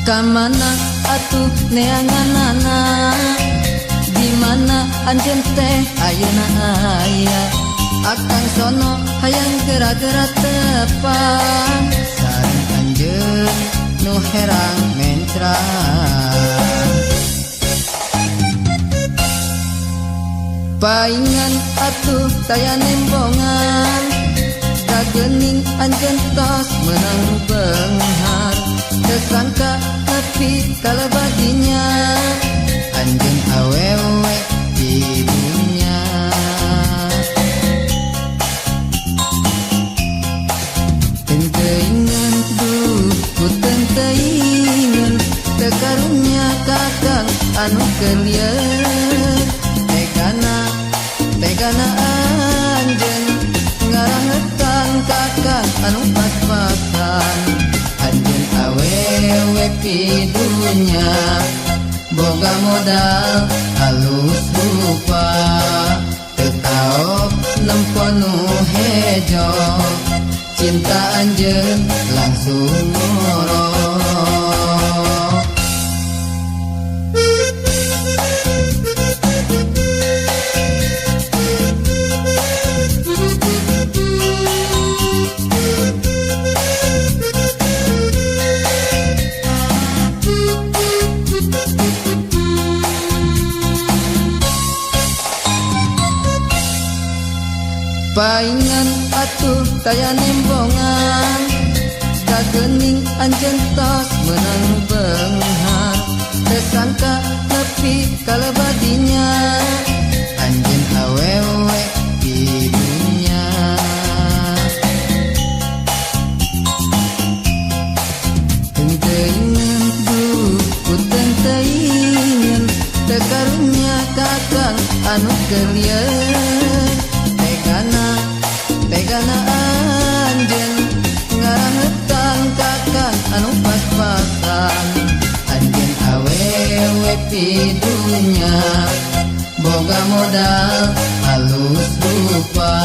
Kamana atuh neanganana, di mana anjeun teh ayeuna aya. Akang sono hayang gerak-gerak tepang, sareng anjeun nu herang mencrang. Paingan atuh taya nembongan, kagening anjeun tos menang beunghar. Tersangka tapi kalebadinya, anjeun awewe di dunya. Tenteingan duh ku tenteingan, tekarunya kakang anu kelieur. Tegana anjeun ngarahetan kakang anu pas-pasan. Anjeun awewe di dunya, boga modal halus rupa, teu taop nempo nu hejo, cinta anjeun langsung ngoro. Paingan atuh taya nembongan, kagening anjeun tos menang beunghar. Tersangka nepi kalebadinya, anjeun awewe di dunya. Tenteingan duh ku tenteingan, tekarunya kakang anu kelieur. Tegana anjeun ngarahetan kakang anu pas-pasan. Anjeun awewe di dunya, boga modal halus rupa,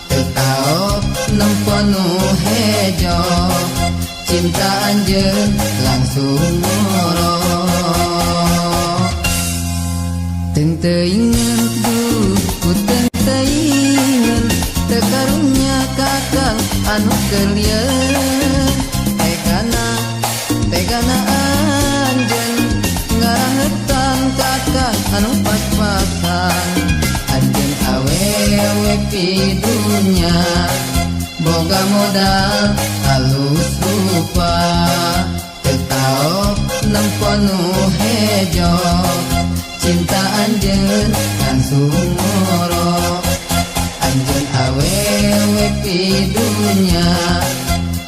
teu taop nempo nu hejo, cinta anjeun langsung ngoro. Tenteingan duh ku tenteingan, tekarunya kakang anu kelieur. Tegana anjeun ngarahetan kakang anu pas-pasan. Anjeun awewe di dunya, boga modal halus rupa, teu taop nempo nu hejo, cinta anjeun langsung ngoro. Anjeun awewe di dunya,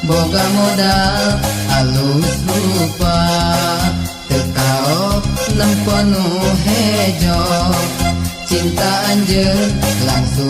boga modal halus rupa, teu taop nempo nu hejo, cinta anjeun langsung